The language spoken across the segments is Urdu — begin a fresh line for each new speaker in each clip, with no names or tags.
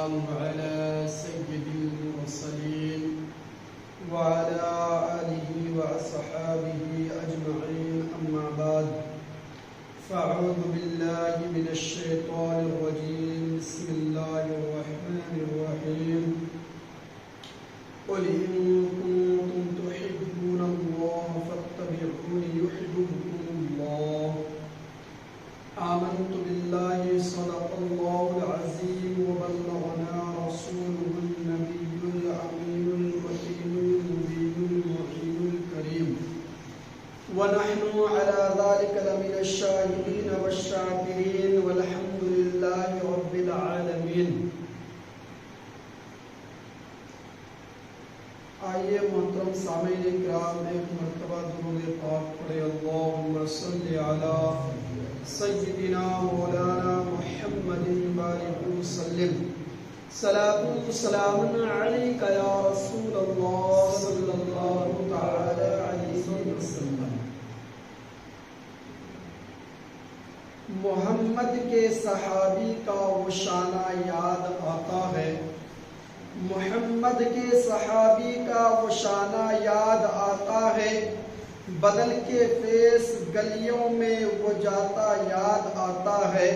والسلام على سيد المرسلين وعلى آله وأصحابه أجمعين أما بعد فأعوذ بالله من الشيطان الرجيم بسم الله الرحمن الرحيم قل إن كنتم تحبون الله فاتبعوني يحببكم الله آمنت بالله صدق الله العظيم وبلغنا رسوله النبي الأمين الرحيم المبين المعين الكريم ونحن على ذلك لمن الشاهدين والشاكرين والحمد لله رب العالمين. آئیے محترم سامعین کرام ایک مرتبہ درود پاک پڑھے. اللہم صلی علی سیدنا مولانا محمد بارک وسلم. صلاۃ و سلام علیک یا رسول اللہ صلی اللہ تعالی علیہ وسلم. محمد کے صحابی کا وہ شانہ یاد آتا ہے. محمد کے صحابی کا وہ شانہ یاد آتا ہے. بدل کے فیس گلیوں میں وہ جاتا یاد آتا ہے.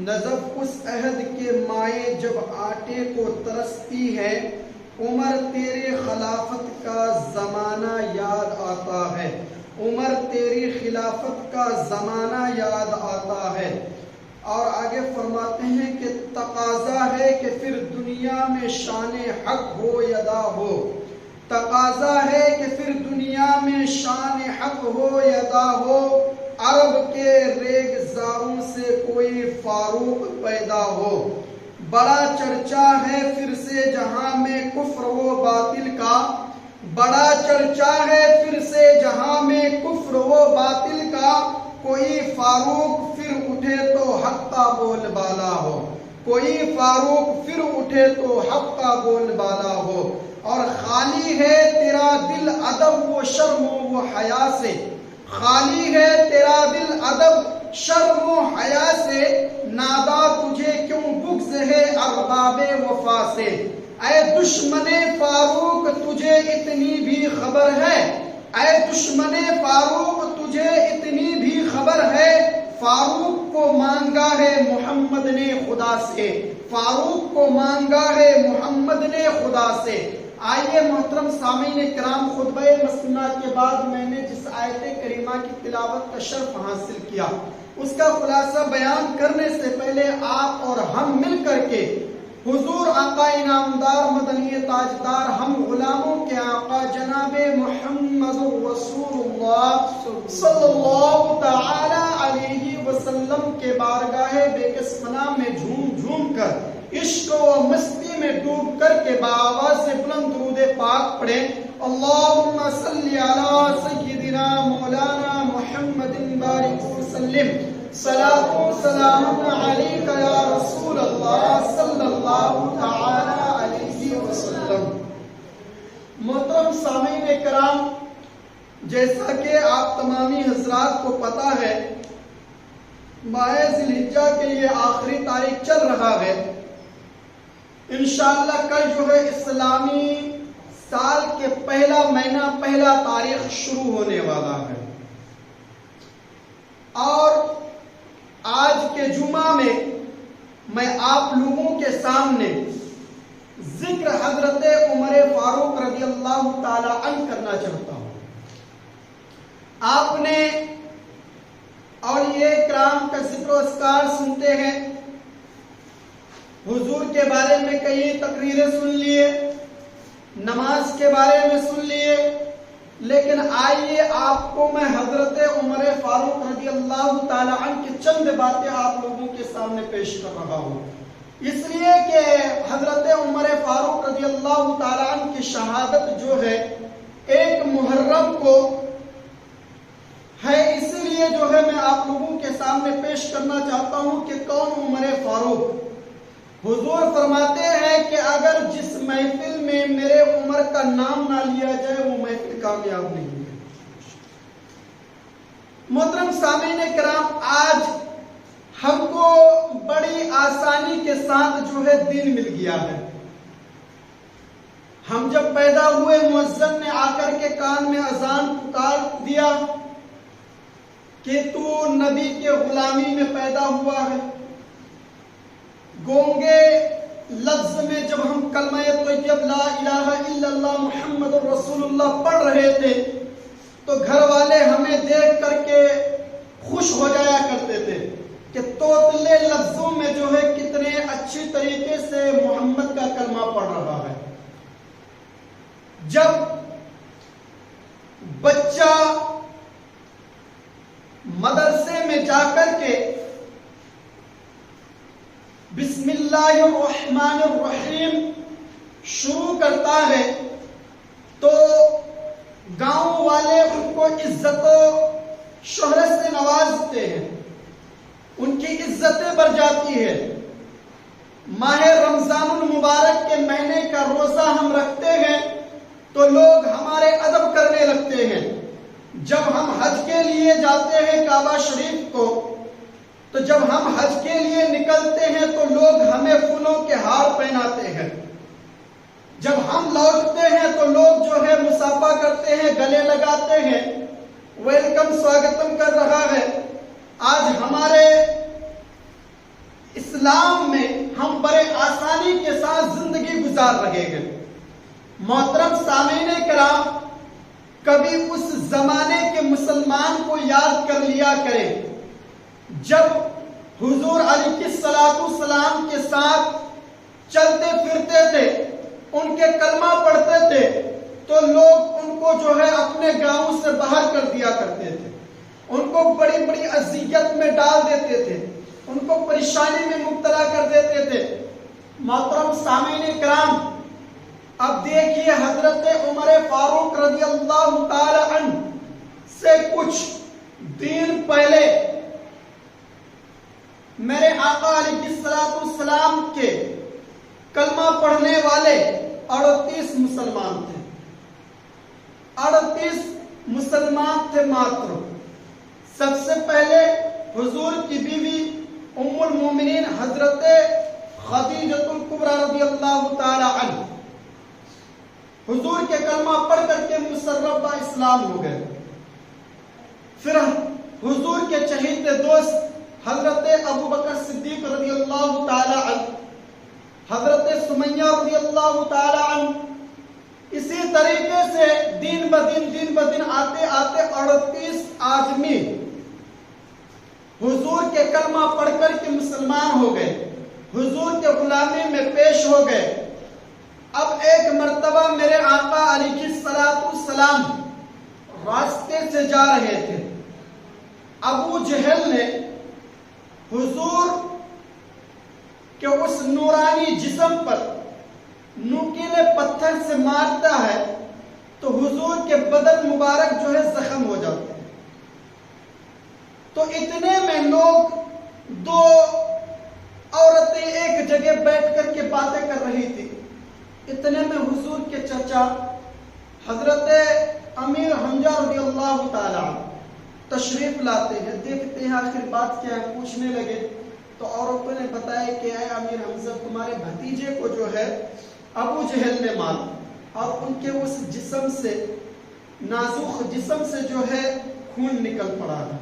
نظف اس عہد کے مائیں جب آٹے کو ترستی ہے. عمر تیرے خلافت کا زمانہ یاد آتا ہے. عمر تیری خلافت کا زمانہ یاد آتا ہے. اور آگے فرماتے ہیں کہ تقاضا ہے کہ پھر دنیا میں شان حق ہو یدا ہو. تقاضا ہے کہ پھر دنیا میں شان حق ہو یدا ہو. عرب کے ریگزاروں سے کوئی فاروق پیدا ہو. بڑا چرچا ہے پھر سے جہاں میں کفر و باطل کا. بڑا چرچا ہے پھر سے جہاں میں کفر و باطل کا. کوئی فاروق پھر اٹھے تو حق کا بول بالا ہو. کوئی فاروق پھر اٹھے تو حق کا بول بالا ہو. اور خالی ہے تیرا دل ادب و شرم و حیا سے. خالی ہے تیرا دل ادب شرم و حیا سے. نادا تجھے کیوں بغض ہے ارباب وفا سے. اے دشمن فاروق تجھے اتنی بھی خبر ہے. اے دشمن فاروق تجھے اتنی بھی خبر ہے. فاروق کو مانگا ہے محمد نے خدا سے. فاروق کو مانگا ہے محمد نے خدا سے. آئیے محترم سامعین کرام، خطبہ مسنہ کے بعد میں نے جس آیت کریمہ کی تلاوت کا شرف حاصل کیا اس کا خلاصہ بیان کرنے سے پہلے آپ اور ہم مل کر کے حضور آقا انعامدار مدنی تاجدار ہم غلاموں کے آقا جناب محمد رسول اللہ صلی اللہ تعالی علیہ وسلم کے بارگاہ بے کس فنا میں جھوم جھوم کر عشق و مستی میں ڈوب کر کے باآواز سے بلند درود پاک پڑھیں. اللہم صلی علی سیدنا مولانا محمد بارک وسلم. صلاۃ و سلام علیک یا رسول اللہ صلی اللہ تعالی علیہ وسلم. محترم سامعین کرام، جیسا کہ آپ تمامی حضرات کو پتا ہے ماہ ذی الحجہ کے لیے آخری تاریخ چل رہا ہے. انشاءاللہ کل جو ہے اسلامی سال کے پہلا مہینہ پہلا تاریخ شروع ہونے والا ہے. اور آج کے جمعہ میں آپ لوگوں کے سامنے ذکر حضرت عمر فاروق رضی اللہ تعالی عنہ کرنا چاہتا ہوں. آپ نے اولیاء کرام کا ذکر و اذکار سنتے ہیں، حضور کے بارے میں کئی تقریریں سن لیے، نماز کے بارے میں سن لیے، لیکن آئیے آپ کو میں حضرت عمر فاروق رضی اللہ تعالی عنہ کی چند باتیں آپ لوگوں کے سامنے پیش کر رہا ہوں. اس لیے کہ حضرت عمر فاروق رضی اللہ تعالی عنہ کی شہادت جو ہے ایک محرم کو ہے، اسی لیے جو ہے میں آپ لوگوں کے سامنے پیش کرنا چاہتا ہوں کہ کون عمر فاروق. حضور فرماتے ہیں کہ اگر جس محفل میں میرے عمر کا نام نہ لیا جائے وہ محفل کامیاب نہیں ہے. محترم سامعین کرام، آج ہم کو بڑی آسانی کے ساتھ جو ہے دین مل گیا ہے. ہم جب پیدا ہوئے مؤذن نے آ کر کے کان میں اذان پکار دیا کہ تو نبی کے غلامی میں پیدا ہوا ہے. گونگے لفظ میں جب ہم کلمہ طیب لا الہ الا اللہ محمد رسول اللہ پڑھ رہے تھے تو گھر والے ہمیں دیکھ کر کے خوش ہو جایا کرتے تھے کہ توتلے لفظوں میں جو ہے کتنے اچھی طریقے سے محمد کا کلمہ پڑھ رہا ہے. جب بچہ مدرسے میں جا کر کے بسم اللہ الرحمن الرحیم شروع کرتا ہے تو گاؤں والے ان کو عزت و شہرت سے نوازتے ہیں، ان کی عزتیں بڑھ جاتی ہے. ماہ رمضان المبارک کے مہینے کا روزہ ہم رکھتے ہیں تو لوگ ہمارے ادب کرنے لگتے ہیں. جب ہم حج کے لیے جاتے ہیں کعبہ شریف کو تو جب ہم حج کے لیے نکلتے ہیں تو لوگ ہمیں پھولوں کے ہار پہناتے ہیں. جب ہم لوٹتے ہیں تو لوگ جو ہے مصافحہ کرتے ہیں، گلے لگاتے ہیں، ویلکم سواگتم کر رہا ہے. آج ہمارے اسلام میں ہم بڑے آسانی کے ساتھ زندگی گزار رہے ہیں. محترم سامعین کرام، کبھی اس زمانے کے مسلمان کو یاد کر لیا کریں جب حضور علیہ الصلوۃ والسلام کے ساتھ چلتے پھرتے تھے، ان کے کلمہ پڑھتے تھے تو لوگ ان کو جو ہے اپنے گاؤں سے باہر کر دیا کرتے تھے، ان کو بڑی بڑی اذیت میں ڈال دیتے تھے، ان کو پریشانی میں مبتلا کر دیتے تھے. محترم سامعین کرام، اب دیکھیے حضرت عمر فاروق رضی اللہ تعالی عنہ سے کچھ دن پہلے میرے آقا علیہ الصلوۃ والسلام کے کلمہ پڑھنے والے 38 مسلمان تھے. 38 مسلمان تھے ماتر. سب سے پہلے حضور کی بیوی ام المومنین حضرت خدیجۃ الکبریٰ رضی اللہ تعالی عنہ حضور کے کلمہ پڑھ کر کے مسربہ اسلام ہو گئے. پھر حضور کے چہیتے دوست حضرت ابو بکر صدیق رضی اللہ تعالی عنہ، حضرت سمیہ رضی اللہ تعالی عنہ، اسی طریقے سے دن بدن آتے آتے 38 آدمی حضور کے کلمہ پڑھ کر کے مسلمان ہو گئے، حضور کے غلامی میں پیش ہو گئے. اب ایک مرتبہ میرے آقا علیہ الصلوۃ والسلام راستے سے جا رہے تھے. ابو جہل نے حضور کے اس نورانی جسم پر نوکیلے پتھر سے مارتا ہے تو حضور کے بدن مبارک جو ہے زخم ہو جاتے ہیں. تو اتنے میں لوگ، دو عورتیں ایک جگہ بیٹھ کر کے باتیں کر رہی تھی. اتنے میں حضور کے چچا حضرت امیر حمزہ رضی اللہ تعالی تشریف لاتے ہیں. دیکھتے ہیں آخر بات کیا ہے، پوچھنے لگے تو عورتوں نے بتایا کہ اے امیر حمزہ، تمہارے بھتیجے کو جو ہے ابو جہل نے مارا اور ان کے اس جسم سے، نازک جسم سے جو ہے خون نکل پڑا ہے.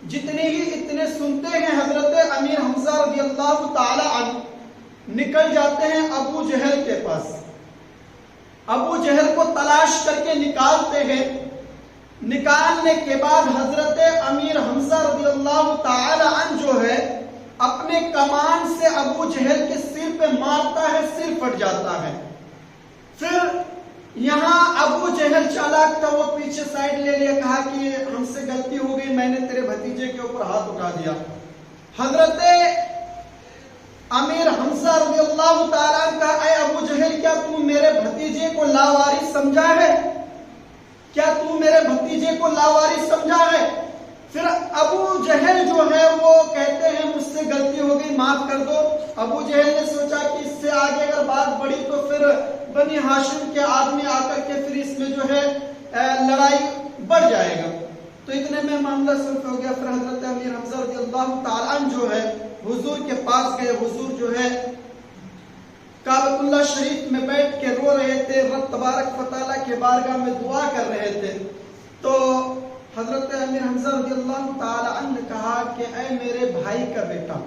جتنے ہی اتنے سنتے ہیں حضرت امیر حمزہ رضی اللہ تعالی عنہ نکل جاتے ہیں ابو جہل کے پاس. ابو جہل کو تلاش کر کے نکالتے ہیں. نکالنے کے بعد حضرت امیر حمزہ رضی اللہ تعالی عنہ جو ہے اپنے کمان سے ابو جہل کے سر پہ مارتا ہے، سر پھٹ جاتا ہے. پھر یہاں ابو جہل چالاک تھا، وہ پیچھے سائڈ لے لیا، کہا کہ ہم سے غلطی ہو گئی، میں نے تیرے بھتیجے کے اوپر ہاتھ اٹھا دیا. حضرت امیر حمزہ رضی اللہ تعالیٰ عنہ کہا، اے ابو جہل، کیا تم میرے بھتیجے کو لاوارث سمجھا ہے؟ کیا تم میرے بھتیجے کو لاوارث سمجھا ہے؟ پھر ابو جہل جو ہے وہ کہتے ہیں مجھ سے غلطی ہو گئی، معاف کر دو. ابو جہل نے سوچا کہ اس سے آگے اگر بات بڑھی تو پھر بنی ہاشم کے آدمی آ کر کے پھر اس میں جو ہے لڑائی بڑھ جائے گا. تو اتنے میں معاملہ صرف ہو گیا. پھر حضرت امیر حمزہ رضی اللہ تعالیٰ عنہ جو ہے حضور کے پاس گئے. حضور جو ہے کعبۃ اللہ شریف میں بیٹھ کے رو رہے تھے, رب تبارک و تعالیٰ کے بارگاہ میں دعا کر رہے تھے. تو حضرت امیر حمزہ رضی اللہ تعالیٰ عنہ نے کہا کہ اے میرے بھائی کا بیٹا,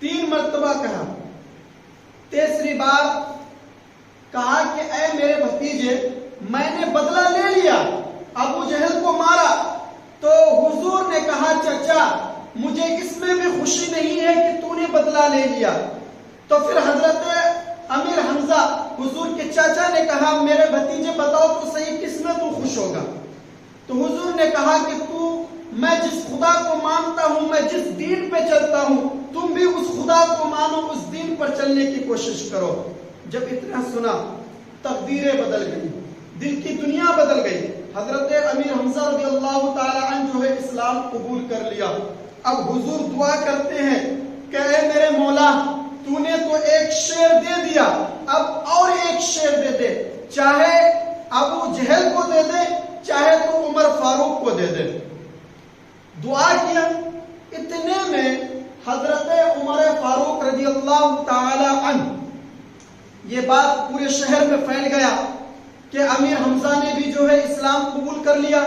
3 مرتبہ کہا. تیسری بار کہا کہ اے میرے بھتیجے, میں نے بدلہ لے لیا, ابو جہل کو مارا. تو حضور نے کہا چچا مجھے اس میں بھی خوشی نہیں ہے کہ تو نے بدلہ لے لیا. تو پھر حضرت امیر حمزہ حضور کے چاچا نے کہا میرے بھتیجے بتاؤ تو صحیح کس میں تو خوش ہوگا. تو حضور نے کہا کہ میں جس خدا کو مانتا ہوں, میں جس دین پہ چلتا ہوں, تم بھی اس خدا کو مانو, اس دین پر چلنے کی کوشش کرو. جب اتنا سنا تقدیریں بدل گئی, دل کی دنیا بدل گئی. حضرت امیر حمزہ رضی اللہ تعالی عنہ جو ہے اسلام قبول کر لیا. اب حضور دعا کرتے ہیں کہ اے میرے مولا تو نے تو ایک شیر دے دیا, اب اور ایک شیر دے دے, چاہے ابو جہل کو دے دے چاہے تو عمر فاروق کو دے دے. دعا کیا. اتنے میں حضرت عمر فاروق رضی اللہ تعالی عنہ, یہ بات پورے شہر میں پھیل گیا کہ امیر حمزہ نے بھی جو ہے اسلام قبول کر لیا.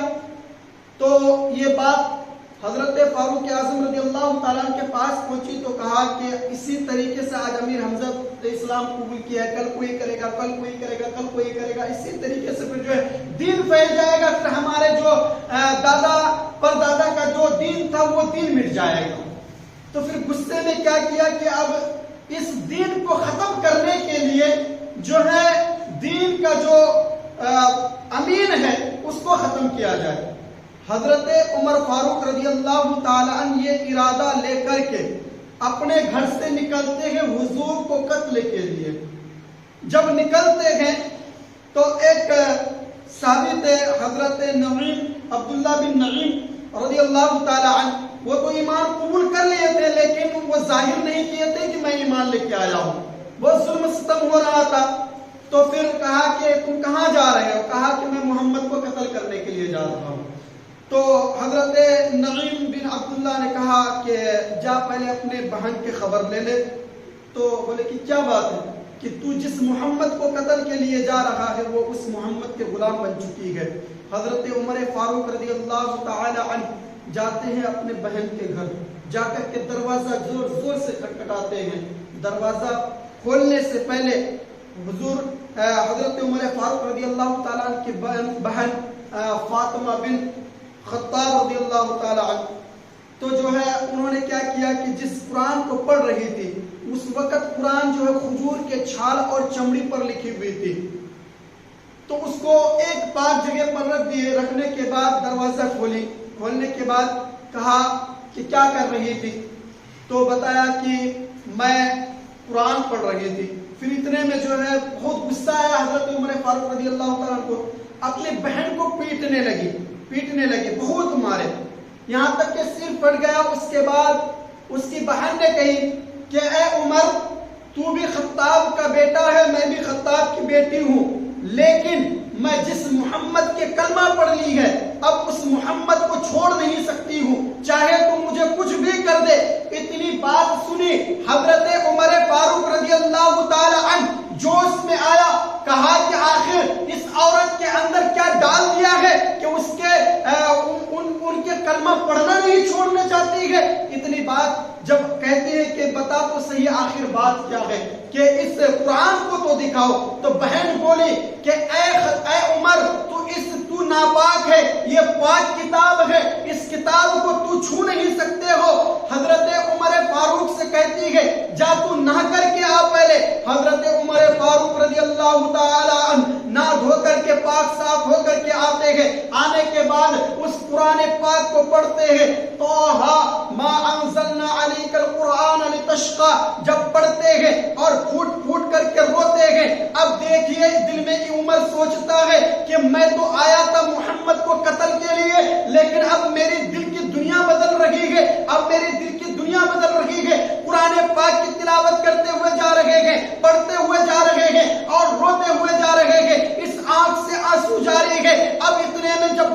تو یہ بات حضرت فاروق اعظم رضی اللہ تعالیٰ کے پاس پہنچی تو کہا کہ اسی طریقے سے آج امیر حمزہ نے اسلام قبول کیا ہے, کل کوئی کرے گا, کل کوئی کرے گا, کل کوئی کرے گا, اسی طریقے سے پھر جو ہے دین پھیل جائے گا. پھر ہمارے جو دادا پر دادا کا جو دین تھا وہ دین مٹ جائے گا. تو پھر غصے میں کیا کیا کہ اب اس دین کو ختم کرنے کے لیے جو ہے دین کا جو امین ہے اس کو ختم کیا جائے. حضرت عمر فاروق رضی اللہ تعالی عنہ یہ ارادہ لے کر کے اپنے گھر سے نکلتے ہیں حضور کو قتل کے لیے. جب نکلتے ہیں تو ایک صحابی تھے حضرت نعیم, عبداللہ بن نعیم رضی اللہ تعالی عنہ, وہ تو ایمان قبول کر لیے تھے لیکن وہ ظاہر نہیں کیے تھے کہ میں ایمان لے کے آیا ہوں, بہت ظلم ستم ہو رہا تھا. تو پھر کہا کہ تم کہاں جا رہے ہو؟ کہا کہ میں محمد کو قتل کرنے کے لیے جا رہا ہوں. تو حضرت نعیم بن عبداللہ نے کہا کہ جا پہلے اپنے بہن کی خبر لے لے. تو بولے کہ کیا بات ہے کہ تو جس محمد کو قتل کے لیے جا رہا ہے وہ اس محمد کے غلام بن چکی ہے. حضرت عمر فاروق رضی اللہ تعالی عنہ جاتے ہیں اپنے بہن کے گھر, جا کر کے دروازہ زور زور سے کھٹکھٹاتے ہیں. دروازہ کھولنے سے پہلے حضور حضرت عمر فاروق رضی اللہ تعالی عنہ کی بہن فاطمہ بن خطاب رضی اللہ تعالی عنہ تو جو ہے انہوں نے کیا کیا کہ جس قرآن کو پڑھ رہی تھی اس وقت قرآن جو ہے کھجور کے چھال اور چمڑی پر لکھی ہوئی تھی, تو اس کو ایک پاک جگہ پر رکھ دیے. رکھنے کے بعد دروازہ کھولی, کھولنے کے بعد کہا کہ کیا کر رہی تھی؟ تو بتایا کہ میں قرآن پڑھ رہی تھی. پھر اتنے میں جو ہے بہت غصہ آیا حضرت عمر فاروق رضی اللہ تعالیٰ عنہ کو, اپنی بہن کو پیٹنے لگی, بہت مارے, یہاں تک کہ سر پھٹ گیا. اس کے بعد اس کی بہن نے کہی کہ اے عمر تو بھی خطاب کا بیٹا ہے, میں بھی خطاب کی بیٹی ہوں, لیکن میں جس محمد کے کلمہ پڑھ لی ہے اب اس محمد کو چھوڑ نہیں سکتی ہوں, چاہے تو مجھے کچھ بھی کر دے. اتنی بات سنی حضرت عمر فاروق رضی اللہ تعالی عنہ جوش میں آیا, کہا کہ آخر اس عورت کے اندر کیا ڈال دیا ہے کہ اس کے ان کے کلمہ پڑھنا نہیں چھوڑنا چاہتی ہے. اتنی بات جب کہتے ہیں کہ بتا تو صحیح آخر بات کیا ہے کہ اس قرآن کو تو دکھاؤ. تو بہن بولی کہ اے عمر تو ناپاک ہے, یہ پاک کتاب ہے, اس کتاب کو تو چھو نہیں سکتے ہو. حضرت عمر فاروق سے کہتی ہے جا تو نہا کر کے آ پہلے. حضرت عمر فاروق رضی اللہ تعالی عنہ نہ دھو کر کے پاک صاف ہو کر کے آتے ہیں. آنے کے بعد اس قرآن پاک کو پڑھتے ہیں. طٰہٰ ما انزلنا علیک القرآن لتشقیٰ جب پڑھتے ہیں اور پھوٹ پھوٹ کر کے روتے ہیں. اب دیکھیے دل میں عمر سوچتا ہے کہ میں تو آیا تھا محمد کو قتل کے لیے, لیکن اب میری دل کی دنیا بدل رہی ہے, اب میری دل کی دنیا بدل رہی ہے. قرآن پاک کی تلاوت کرتے ہوئے جا رہے ہیں, پڑھتے ہوئے جا رہے ہیں اور روتے ہوئے جا رہے ہیں. اس آنکھ سے آنسو جاری ہے. اب اتنے میں جب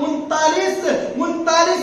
39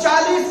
40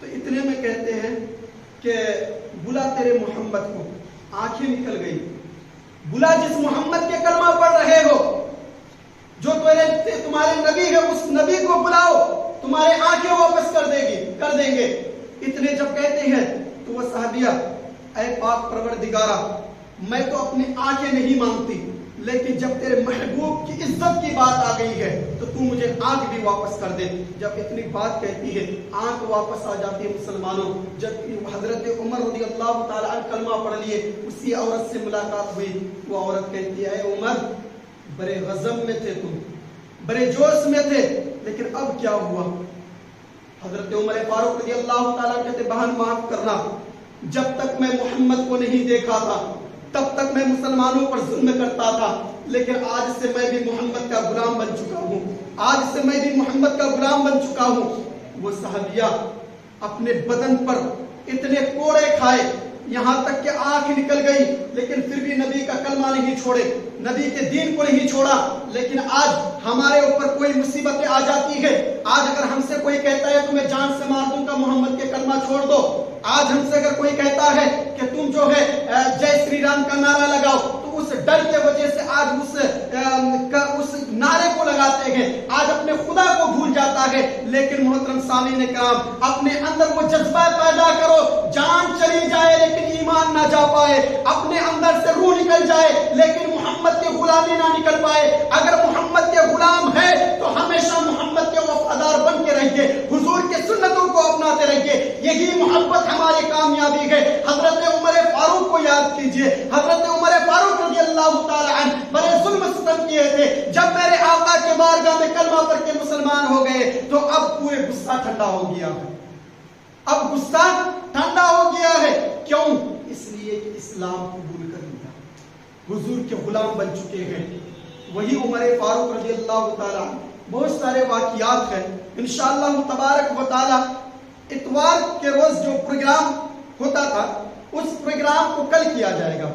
تو اتنے میں کہتے ہیں کہ بلا تیرے محمد کو، آنکھیں نکل گئی، بلا جس محمد کے کلمہ پڑھ رہے ہو، جو تمہارے نبی ہے اس نبی کو بلاؤ، تمہارے آنکھیں واپس کر دیں گے۔ اتنے جب کہتے ہیں تو وہ صحابیہ، اے پاک پروردگارہ میں تو اپنی آنکھیں نہیں مانگتی، لیکن جب تیرے محبوب کی عزت کی بات آ گئی ہے تو تو مجھے آنکھ بھی واپس کر دے۔ جب اتنی بات کہتی ہے آنکھ واپس آ جاتی ہے مسلمانوں۔ جب حضرت عمر رضی اللہ تعالیٰ عنہ کلمہ پڑھ لیے، اسی عورت سے ملاقات ہوئی، وہ عورت کہتی ہے اے عمر بڑے غضب میں تھے، تم بڑے جوش میں تھے، لیکن اب کیا ہوا؟ حضرت عمر فاروق رضی اللہ تعالیٰ کہتے بہن معاف کرنا، جب تک میں محمد کو نہیں دیکھا تھا تب تک میں مسلمانوں پر ظلم کرتا تھا، لیکن آج سے میں بھی محمد کا غلام بن چکا ہوں، آج سے میں بھی محمد کا غلام بن چکا ہوں۔ وہ صحابیہ اپنے بدن پر اتنے کوڑے کھائے، یہاں تک کہ آنکھ نکل گئی، لیکن پھر بھی نبی کا کلمہ نہیں چھوڑے، نبی کے دین کو نہیں چھوڑا۔ لیکن آج ہمارے اوپر کوئی مصیبتیں آ جاتی ہے، آج اگر ہم سے کوئی کہتا ہے تمہیں جان سے مار دوں گا محمد کے کلمہ چھوڑ دو، آج ہم سے اگر کوئی کہتا ہے کہ تم جو ہے جے سری رام کا نعرہ لگاؤ، تو اس ڈر کے وجہ سے آج اس نعرے کو لگاتے ہیں، آج اپنے خدا کو بھول جاتا ہے۔ لیکن محترم سامعین کرام، اپنے اندر وہ جذبہ پیدا کرو، جان چلی جائے لیکن ایمان نہ جا پائے، اپنے اندر سے روح نکل جائے لیکن محمد کی غلامی نہ نکل پائے۔ اگر محمد کے غلام ہے تو ہمیشہ محمد کے وفادار بن کے رہیے، حضور کے سنتوں کو اپناتے رہیے، یہی محبت ہماری کامیابی ہے۔ حضرت عمر فاروق کو یاد کیجئے، حضرت عمر فاروق رضی اللہ تعالی عنہ بڑے ظلم ستم کیے تھے، جب میرے آقا کے بارگاہ میں کلمہ پڑھ کے مسلمان ہو گئے تو اب پورے غصہ ٹھنڈا ہو گیا ہے، اب غصہ ٹھنڈا ہو گیا ہے۔ کیوں؟ اس لیے کہ اسلام قبول کر لیا، حضور کے غلام بن چکے ہیں۔ وہی عمر فاروق رضی اللہ تعالی عنہ، بہت سارے واقعات ہیں، انشاءاللہ تبارک و تعالی اتوار کے روز جو پروگرام ہوتا تھا اس پروگرام کو کل کیا جائے گا،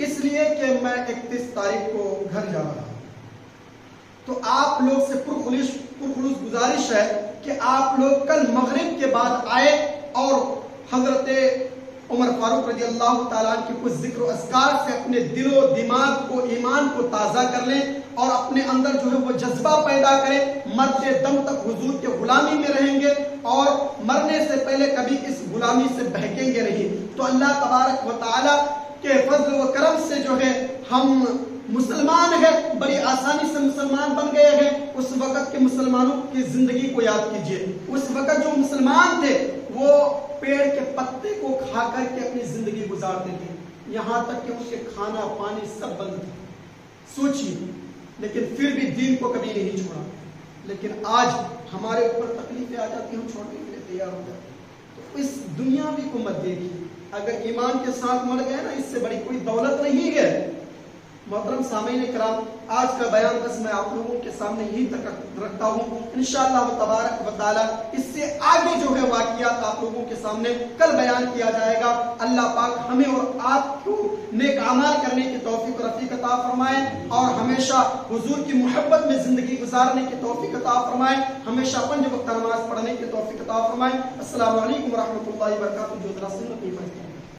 اس لیے کہ میں 31 تاریخ کو گھر جا رہا ہوں۔ تو آپ لوگ سے پرخلوص گزارش ہے کہ آپ لوگ کل مغرب کے بعد آئے اور حضرت عمر فاروق رضی اللہ تعالیٰ عنہ کے کچھ ذکر و اذکار سے اپنے دل و دماغ کو، ایمان کو تازہ کر لیں اور اپنے اندر جو ہے وہ جذبہ پیدا کریں، مرتے دم تک حضور کے غلامی میں رہیں گے اور مرنے سے پہلے کبھی اس غلامی سے بہکیں گے نہیں۔ تو اللہ تبارک و تعالیٰ کے فضل و کرم سے جو ہے ہم مسلمان ہیں، بڑی آسانی سے مسلمان بن گئے ہیں۔ اس وقت کے مسلمانوں کی زندگی کو یاد کیجئے، اس وقت جو مسلمان تھے وہ پیڑ کے پتے کو کھا کر کے اپنی زندگی گزارتے تھے، یہاں تک کہ اس کے کھانا پانی سب بند تھا، سوچیے، لیکن پھر بھی دین کو کبھی نہیں چھوڑا۔ لیکن آج ہمارے اوپر تکلیفیں آ جاتی ہیں، ہم چھوڑنے کے لیے تیار ہو جاتے ہیں۔ تو اس دنیاوی کو مت دیکھیے، اگر ایمان کے ساتھ مر گئے نا، اس سے بڑی کوئی دولت نہیں ہے۔ محترم سامعین کرام، آج کا بیان بس میں آپ لوگوں کے سامنے یہی تک رکھتا ہوں، انشاءاللہ تبارک و تعالی اس سے آگے جو ہے واقعات آپ لوگوں کے سامنے کل بیان کیا جائے گا۔ اللہ پاک ہمیں اور آپ کو نیک اعمال کرنے کی توفیق و رفیق عطا فرمائے اور ہمیشہ حضور کی محبت میں زندگی گزارنے کی توفیق عطا فرمائے، ہمیشہ 5 وقت نماز پڑھنے کی توفیق عطا فرمائے۔ السلام علیکم ورحمۃ اللہ وبرکاتہ۔ جو ذرا سنت نہیں پڑھتے